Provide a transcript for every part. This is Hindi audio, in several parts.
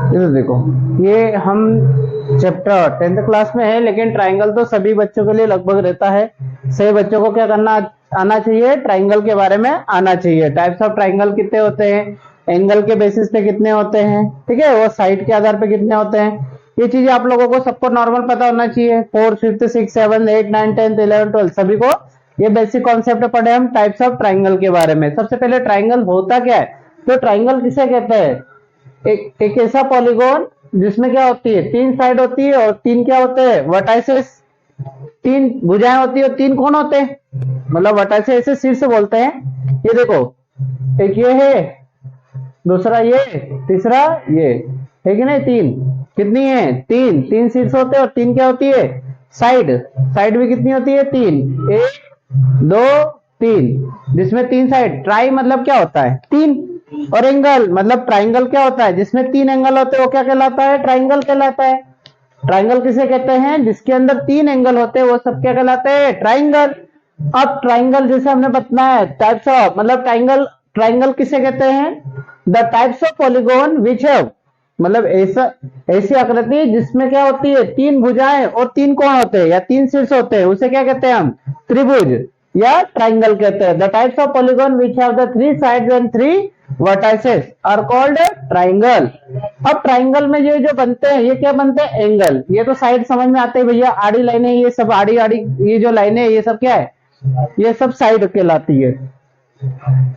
ये तो देखो, ये हम चैप्टर 10th क्लास में है, लेकिन ट्राइंगल तो सभी बच्चों के लिए लगभग रहता है। सभी बच्चों को क्या करना आना चाहिए, ट्राइंगल के बारे में आना चाहिए। टाइप्स ऑफ ट्राइंगल कितने होते हैं, एंगल के बेसिस पे कितने होते हैं, ठीक है, वो साइड के आधार पे कितने होते हैं, ये चीजें आप लोगों को सबको नॉर्मल पता होना चाहिए। 4th 5th 6th 7th 8th 9th 10th 11th 12th सभी को ये बेसिक कॉन्सेप्ट पढ़े हम टाइप्स ऑफ ट्राइंगल के बारे में। सबसे पहले ट्राइंगल होता क्या है, तो ट्राइंगल किसे कहते हैं, एक ऐसा पॉलीगॉन जिसमें क्या होती है, 3 साइड होती है और 3 क्या होते हैं, वर्टाइसेस, 3 भुजाएं होती है और 3 कोण होते हैं, मतलब वर्टाइसेस ऐसे शीर्ष बोलते हैं। ये देखो, एक ये है, दूसरा ये, तीसरा ये है कि नहीं, 3 कितनी है, 3 शीर्ष होते हैं और 3 क्या होती है, साइड। साइड भी कितनी होती है, 3, 1 2 3, जिसमें 3 साइड। ट्राई मतलब क्या होता है, 3, और एंगल मतलब ट्राइंगल क्या होता है, जिसमें 3 एंगल होते हैं, वो क्या कहलाता है, ट्राइंगल कहलाता है। ट्राइंगल किसे कहते हैं, जिसके अंदर 3 एंगल होते हैं, वो सब क्या कहलाते हैं, ट्राइंगल। अब ट्राइंगल जैसे हमने बताया टाइप्स ऑफ, मतलब ट्राइंगल, ट्राइंगल किसे कहते हैं, the types of polygon which have, मतलब ऐसा ऐसी आकृति जिसमें क्या होती है, 3 भुजाएं और 3 कोण होते हैं या 3 शीर्ष होते हैं, उसे क्या कहते हैं हम, त्रिभुज या ट्राइंगल कहते हैं। The types of polygon which have the 3 sides and 3 vertices are called triangle. अब ट्राइंगल में ये जो बनते हैं, ये क्या बनते हैं, एंगल। ये तो साइड समझ में आते हैं भैया, आड़ी लाइनें, ये सब आड़ी आड़ी, ये जो लाइनें, ये सब क्या है, ये सब साइड कहलाती है।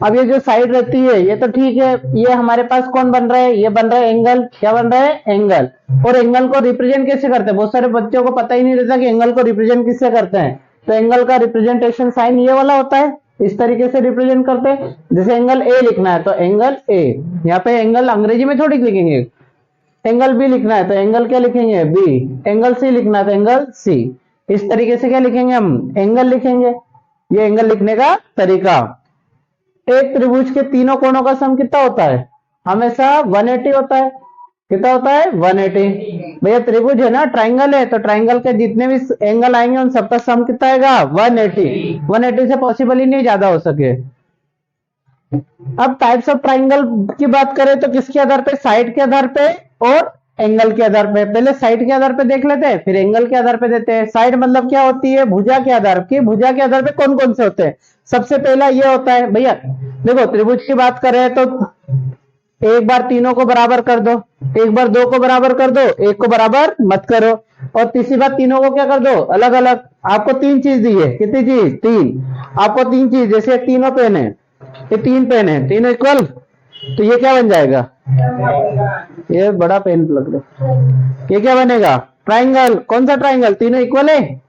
अब ये जो साइड रहती है, ये तो ठीक है, ये हमारे पास कौन बन रहा है, ये बन रहा है एंगल। क्या बन रहा है, एंगल। और एंगल को रिप्रेजेंट कैसे करते हैं, बहुत सारे बच्चों को पता ही नहीं रहता कि एंगल को रिप्रेजेंट किससे करते हैं। तो एंगल का रिप्रेजेंटेशन साइन ये वाला होता है, इस तरीके से रिप्रेजेंट करते हैं। जैसे एंगल ए लिखना है तो एंगल ए, यहाँ पे एंगल अंग्रेजी में थोड़ी लिखेंगे। एंगल बी लिखना है तो एंगल क्या लिखेंगे, बी। एंगल सी लिखना है तो एंगल सी। इस तरीके से क्या लिखेंगे हम, एंगल लिखेंगे। ये एंगल लिखने का तरीका। एक त्रिभुज के तीनों कोणों का सम कितना होता है, हमेशा 180 होता है। कितना होता है, 180। भैया त्रिभुज है ना, ट्राइंगल है, तो ट्राइंगल के जितने भी एंगल आएंगे उन सबका सम कितना आएगा, 180। 180 से पॉसिबल ही नहीं ज्यादा हो सके। अब टाइप्स ऑफ ट्राइंगल की बात करें तो किसके आधार पे, साइड के आधार पे और एंगल के आधार पे। पहले साइड के आधार पे देख लेते हैं, फिर एंगल के आधार पे देते हैं। साइड मतलब क्या होती है, भुजा के आधार की। भुजा के आधार पे कौन कौन से होते हैं, सबसे पहला ये होता है भैया, देखो त्रिभुज की बात करें तो एक बार तीनों को बराबर कर दो, एक बार 2 को बराबर कर दो, 1 को बराबर मत करो, और तीसरी बार तीनों को क्या कर दो, अलग अलग। आपको 3 चीज दी है, कितनी चीज, 3। आपको 3 चीज, जैसे तीनों पेन है, ये 3 पेन है, तीनों इक्वल, तो ये क्या बन जाएगा, ये बड़ा पेन लग रहा है, ये क्या बनेगा, ट्राइंगल। कौन सा ट्राइंगल, तीनों इक्वल है।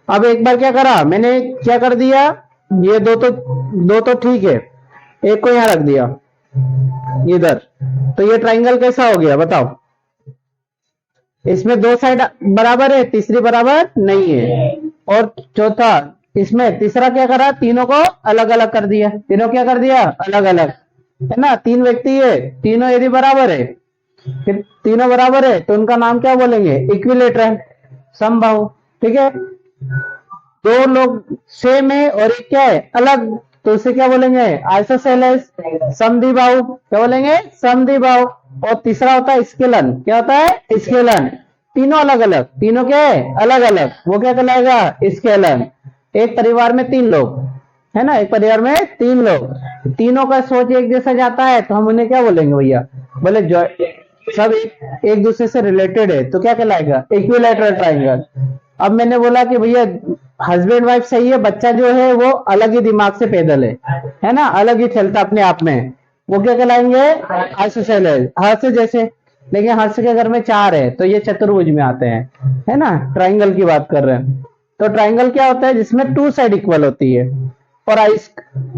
अब एक बार क्या करा मैंने, क्या कर दिया, ये दो तो ठीक है, एक को यहां रख दिया इधर, तो ये ट्राइंगल कैसा हो गया बताओ। इसमें 2 साइड बराबर है, तीसरी बराबर नहीं है। और चौथा, इसमें तीसरा क्या करा, तीनों को अलग अलग कर दिया। तीनों क्या कर दिया, अलग अलग, है ना। 3 व्यक्ति है, तीनों यदि बराबर है, फिर तीनों बराबर है तो उनका नाम क्या बोलेंगे, इक्विलेटरल, समबाहु, ठीक है। 2 लोग सेम है और एक क्या है, अलग, तो उसे क्या बोलेंगे, आइसोसेलेस, समद्विबाहु। क्या बोलेंगे, समद्विबाहु। और तीसरा होता है स्केलन। क्या होता है, स्केलन। तीनों अलग अलग, तीनों क्या है, अलग अलग, वो क्या कहलाएगा, स्केलन। एक परिवार में 3 लोग है ना, एक परिवार में 3 लोग, तीनों का सोच एक जैसा जाता है तो हम उन्हें क्या बोलेंगे भैया, बोले सब एक दूसरे से रिलेटेड है, तो क्या कहलाएगा, इक्विलैटरल ट्राइंगल। अब मैंने बोला कि भैया हस्बैंड वाइफ सही है, बच्चा जो है वो अलग ही दिमाग से पैदल है ना, अलग ही चलता अपने आप में, वो क्या कहलाएंगे, आइसोसेलेस। हर्ष जैसे, लेकिन हर्ष के घर में 4 है तो ये चतुर्भुज में आते हैं, है ना। ट्राइंगल की बात कर रहे हैं, तो ट्राइंगल क्या होता है, जिसमें 2 साइड इक्वल होती है। और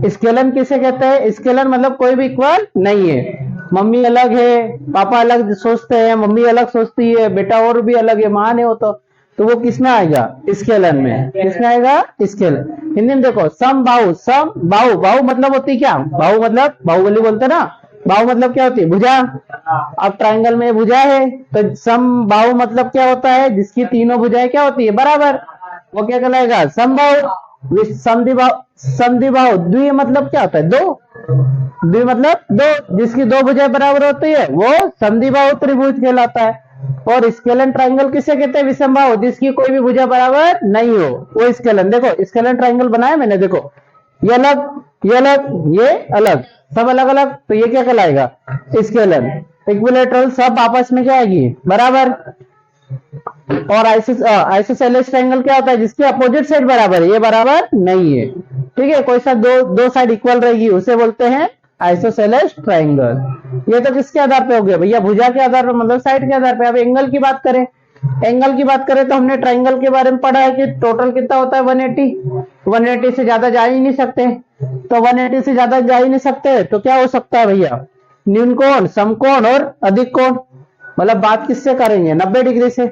स्केलन किसे कहते हैं, स्केलन मतलब कोई भी इक्वल नहीं है। मम्मी अलग है, पापा अलग सोचते हैं, मम्मी अलग सोचती है, बेटा और भी अलग है, महान है वो, तो वो किसमें आएगा, स्केलन में। किसमें आएगा, स्केलन। हिंदी में देखो, समबाहु, समबाहु, बाहु मतलब होती क्या, बाहु मतलब बाहुबली बोलते ना, बाहु मतलब क्या होती है, भुजा। अब ट्राइंगल में भुजा है तो समबाहु मतलब क्या होता है, जिसकी तीनों भुजाएं क्या होती है, बराबर, वो क्या कहलाएगा, समबाहु। समद्विबाहु, समद्विबाहु, द्वि मतलब क्या होता है, 2, द्वि मतलब दो, जिसकी दो भुजाएं बराबर होती है वो समद्विबाहु त्रिभुज कहलाता है। और स्केलन ट्राइंगल किसे कहते हैं? विषमबाहु, जिसकी कोई भी भुजा बराबर नहीं हो वो स्केलन। देखो स्केलन ट्राइंगल बनाया मैंने, देखो ये अलग, ये अलग, ये अलग, सब अलग अलग, तो ये क्या कहलाएगा? स्केलन। इक्विलेटरल सब आपस में क्या आएगी? बराबर। और आइसोसेलेस ट्राइंगल क्या होता है? जिसकी अपोजिट साइड बराबर है, ये बराबर नहीं है, ठीक है, कोई सा दो साइड इक्वल रहेगी उसे बोलते हैं आइसोसेलेस ट्राइंगल। ये तो किसके आधार पे हो गया भैया? भुजा के आधार पर, मतलब साइड के आधार पे। अब एंगल की बात करें, एंगल की बात करें तो हमने ट्राइंगल के बारे में पढ़ा है कि टोटल कितना होता है? 180। 180 से ज्यादा जा ही नहीं सकते, तो 180 से ज्यादा जा ही नहीं सकते तो क्या हो सकता है भैया? न्यून कोण, समकोण और अधिक कोण। मतलब बात किससे करेंगे? 90 डिग्री से।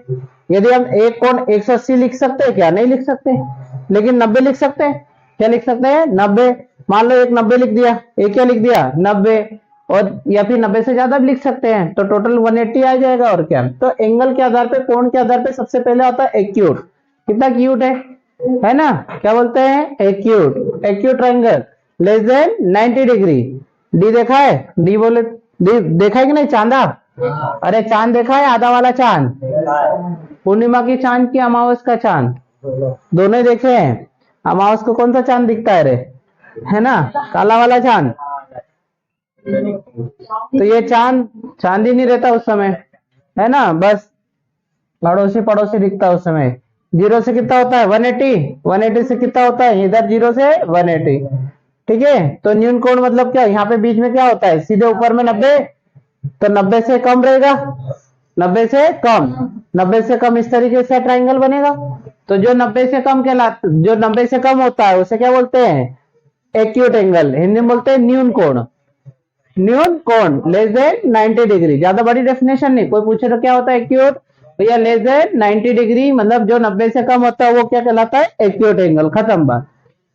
यदि हम एक कोण 180 लिख सकते हैं क्या? नहीं लिख सकते, लेकिन 90 लिख सकते हैं। क्या लिख सकते हैं? 90। मान लो एक 90 लिख दिया, एक क्या लिख दिया? 90। और या फिर 90 से ज्यादा भी लिख सकते हैं, तो टोटल 180 आ जाएगा। और क्या? तो एंगल के आधार पे, कोण के आधार पे सबसे पहले आता है एक्यूट। कितना क्यूट है ना? क्या बोलते हैं? Acute. Acute triangle less than 90 degree. D देखा है? डी बोले, डी देखा है कि नहीं? चांदा, अरे चांद देखा है? आधा वाला चांद, पूर्णिमा की चांद की अमावस का चांद, दोनों ही देखे हैं। अमावस को कौन सा चांद दिखता है रे? है ना, काला वाला चांद। तो ये चांद चांद ही नहीं रहता उस समय, है ना, बस पड़ोसी पड़ोसी दिखता है उस समय। 0 से कितना होता है? 180। 180 से कितना होता है? इधर 0 से 180, ठीक है। तो न्यून कोण मतलब क्या? यहाँ पे बीच में क्या होता है? सीधे ऊपर में 90, तो 90 से कम रहेगा, 90 से कम, 90 से कम, इस तरीके से ट्राइंगल बनेगा। तो जो 90 से कम जो 90 से कम होता है उसे क्या बोलते हैं? Acute angle. हिंदी में बोलते हैं न्यून कोण। न्यून कोण लेस देन 90 डिग्री। ज्यादा बड़ी डेफिनेशन नहीं, कोई पूछे तो क्या होता है एक्यूट? भैया लेस देन 90 डिग्री मतलब जो 90 से कम होता है वो क्या कहलाता है? Acute angle. खत्म बात।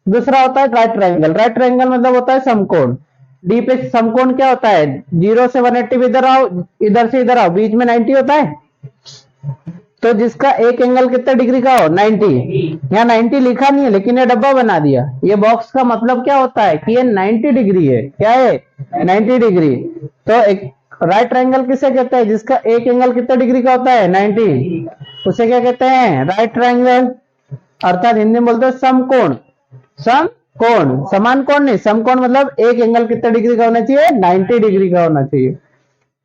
दूसरा होता है राइट ट्राइंगल। राइट ट्राइंगल मतलब होता है समकोण। डी पे समकोण क्या होता है? 0 से 180 इधर आओ, इधर से इधर आओ, बीच में 90 होता है। तो जिसका एक एंगल कितने डिग्री का हो? 90। यहाँ 90 लिखा नहीं है लेकिन ये डब्बा बना दिया। ये बॉक्स का मतलब क्या होता है? कि ये 90 डिग्री है। क्या है? 90 डिग्री। तो एक राइट ट्राइंगल किसे कहते हैं? जिसका एक एंगल कितने डिग्री का होता है? 90। उसे क्या कहते हैं? Right triangle. अर्थात हिंदी में बोलते हैं समकोण। समकोण, समान कोण नहीं, समकोण मतलब एक एंगल कितने डिग्री का होना चाहिए? 90 डिग्री का होना चाहिए।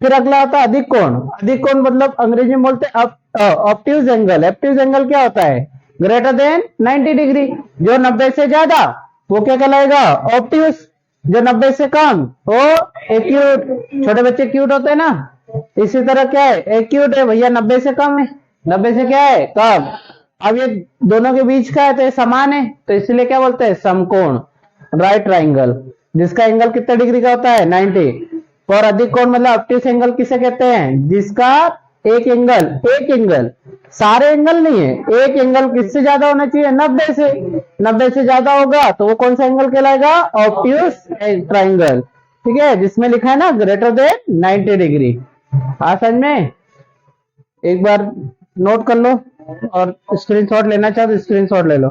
फिर अगला आता है अधिक कोण। अधिक कोण मतलब अंग्रेजी में बोलते हैं ऑब्ट्यूज एंगल। ऑब्ट्यूज एंगल क्या होता है? Greater than 90 degree. जो 90 से ज्यादा वो क्या कहलाएगा? ऑब्ट्यूज। जो 90 से कम वो एक्यूट। छोटे बच्चे क्यूट होते हैं ना, इसी तरह क्या है? एक्यूट है भैया, 90 से कम है, 90 से क्या है? कम। अब ये दोनों के बीच का है तो ये समान है, तो इसलिए क्या बोलते हैं? समकोण। राइट ट्राइंगल जिसका एंगल कितने डिग्री का होता है? 90। और अधिक कोण मतलब ऑब्ट्यूज एंगल किसे कहते हैं? जिसका एक एंगल, सारे एंगल नहीं है, एक एंगल किससे ज्यादा होना चाहिए? 90 से। 90 से ज्यादा होगा तो वो कौन सा एंगल कहलाएगा? ऑब्ट्यूज ट्राइंगल, ठीक है, जिसमें लिखा है ना ग्रेटर देन 90 डिग्री। समझ में? एक बार नोट कर लो और स्क्रीनशॉट लेना चाहो तो स्क्रीनशॉट ले लो।